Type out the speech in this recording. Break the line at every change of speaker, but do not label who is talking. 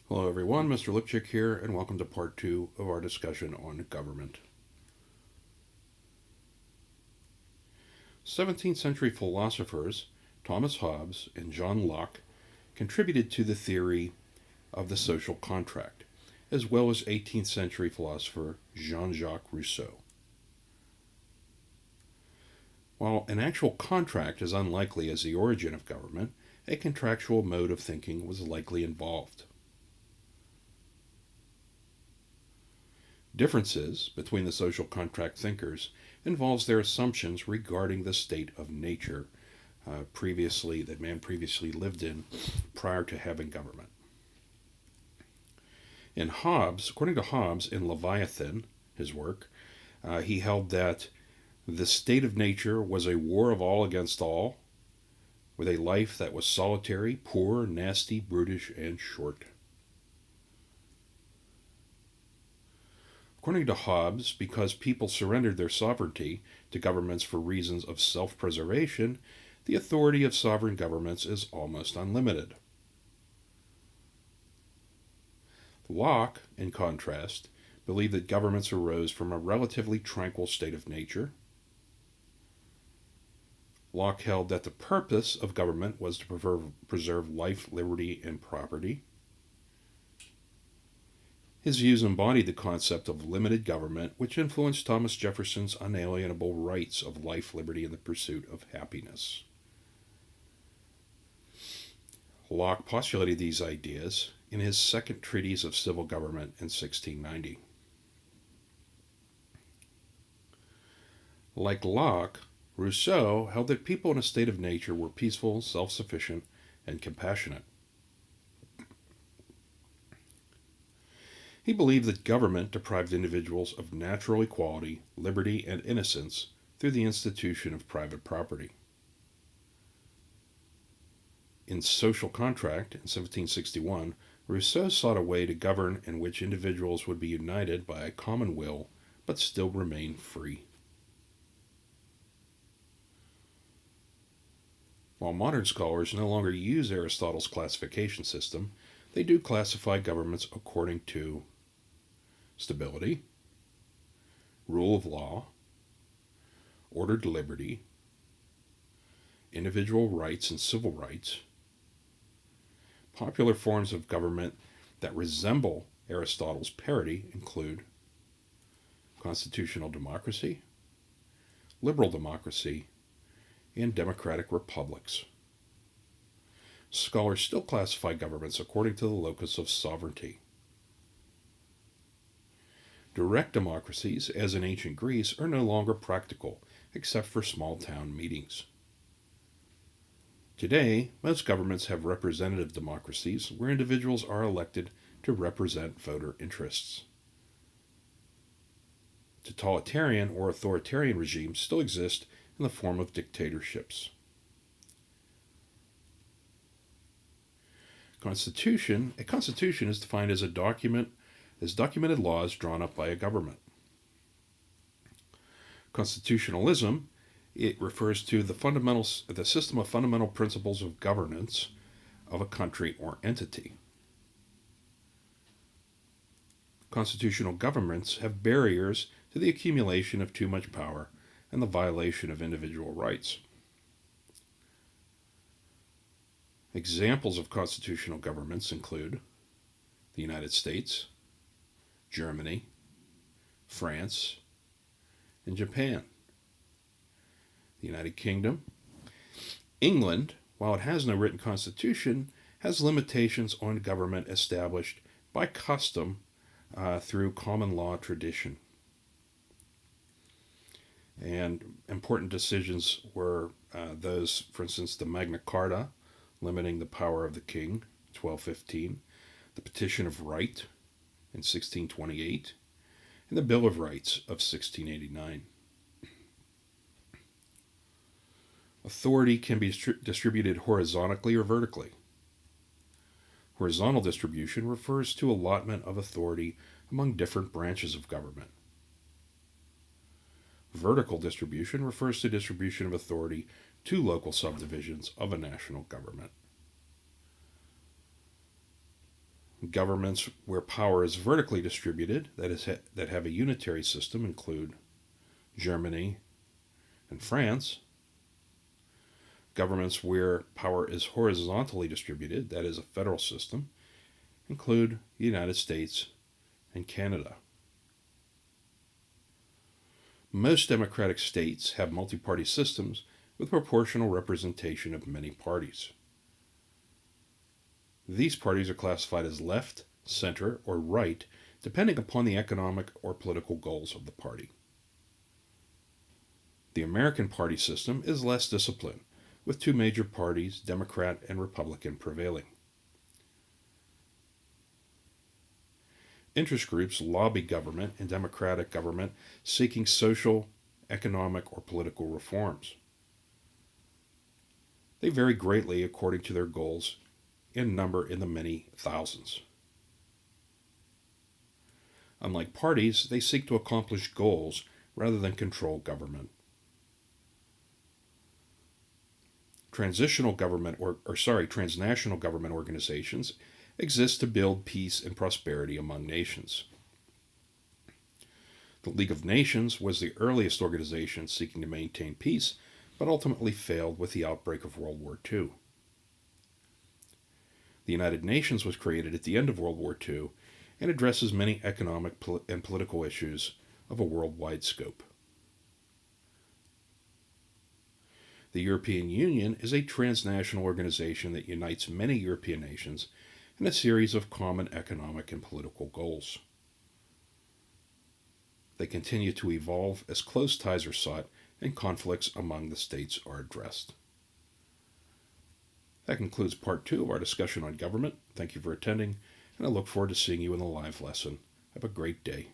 Hello everyone, Mr. Lipchick here, and welcome to part 2 of our discussion on government. 17th century philosophers Thomas Hobbes and John Locke contributed to the theory of the social contract, as well as 18th century philosopher Jean-Jacques Rousseau. While an actual contract is unlikely as the origin of government, a contractual mode of thinking was likely involved. Differences between the social contract thinkers involves their assumptions regarding the state of nature that man previously lived in prior to having government. According to Hobbes in Leviathan, his work, he held that the state of nature was a war of all against all, with a life that was solitary, poor, nasty, brutish, and short. According to Hobbes, because people surrendered their sovereignty to governments for reasons of self-preservation, the authority of sovereign governments is almost unlimited. Locke, in contrast, believed that governments arose from a relatively tranquil state of nature. Locke held that the purpose of government was to preserve life, liberty, and property. His views embodied the concept of limited government, which influenced Thomas Jefferson's unalienable rights of life, liberty, and the pursuit of happiness. Locke postulated these ideas in his second treatise of civil government in 1690. Like Locke, Rousseau held that people in a state of nature were peaceful, self-sufficient, and compassionate. He believed that government deprived individuals of natural equality, liberty, and innocence through the institution of private property. In Social Contract in 1761, Rousseau sought a way to govern in which individuals would be united by a common will but still remain free. While modern scholars no longer use Aristotle's classification system, they do classify governments according to stability, rule of law, ordered liberty, individual rights and civil rights. Popular forms of government that resemble Aristotle's parity include constitutional democracy, liberal democracy, and democratic republics. Scholars still classify governments according to the locus of sovereignty. Direct democracies, as in ancient Greece, are no longer practical, except for small town meetings. Today, most governments have representative democracies where individuals are elected to represent voter interests. Totalitarian or authoritarian regimes still exist in the form of dictatorships. A constitution is defined as documented laws drawn up by a government. Constitutionalism, it refers to the system of fundamental principles of governance of a country or entity. Constitutional governments have barriers to the accumulation of too much power and the violation of individual rights. Examples of constitutional governments include the United States, Germany, France, and Japan. The United Kingdom. England, while it has no written constitution, has limitations on government established by custom through common law tradition. And important decisions were those, for instance, the Magna Carta, limiting the power of the king, 1215, the Petition of Right in 1628, and the Bill of Rights of 1689. Authority can be distributed horizontally or vertically. Horizontal distribution refers to allotment of authority among different branches of government. Vertical distribution refers to distribution of authority to local subdivisions of a national government. Governments where power is vertically distributed, that have a unitary system, include Germany and France. Governments where power is horizontally distributed, that is a federal system, include the United States and Canada. Most democratic states have multi-party systems with proportional representation of many parties. These parties are classified as left, center, or right, depending upon the economic or political goals of the party. The American party system is less disciplined, with two major parties, Democrat and Republican, prevailing. Interest groups lobby government and democratic government seeking social, economic, or political reforms. They vary greatly according to their goals and number in the many thousands. Unlike parties, they seek to accomplish goals rather than control government. Transnational government organizations exist to build peace and prosperity among nations. The League of Nations was the earliest organization seeking to maintain peace, but ultimately failed with the outbreak of World War II. The United Nations was created at the end of World War II and addresses many economic and political issues of a worldwide scope. The European Union is a transnational organization that unites many European nations in a series of common economic and political goals. They continue to evolve as close ties are sought and conflicts among the states are addressed. That concludes part 2 of our discussion on government. Thank you for attending, and I look forward to seeing you in the live lesson. Have a great day.